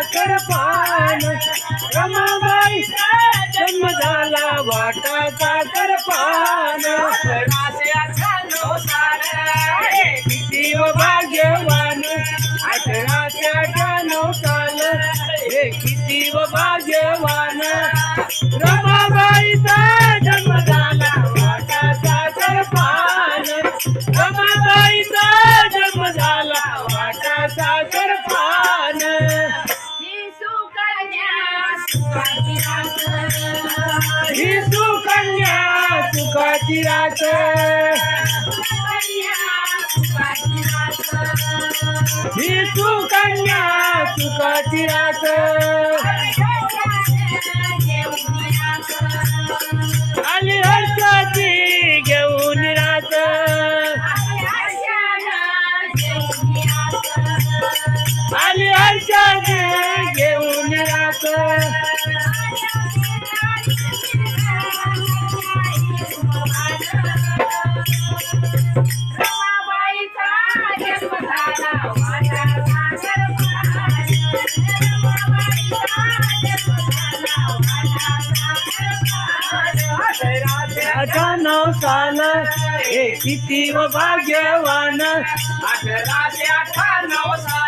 साखर पान रमाबाईचा जन्म झाला वाटा साखर पान 1898 साल किती व भाग्यवान 1898 साल हे किती व भाग्यवान रमाबाईचा जन्म झाला वाटा साखर पान रमाबाईचा जन्म झाला वाटा साखर पान ही सुकन्या सुखाची रात ही सुकन्या सुखाची रात ही सुकन्या सुखाची रात आली हर्षाची घेऊन रात आली हर्षाची घेऊन रात अठ्ठ्याण्णव साल हे किती व भाग्यवान 1898 साल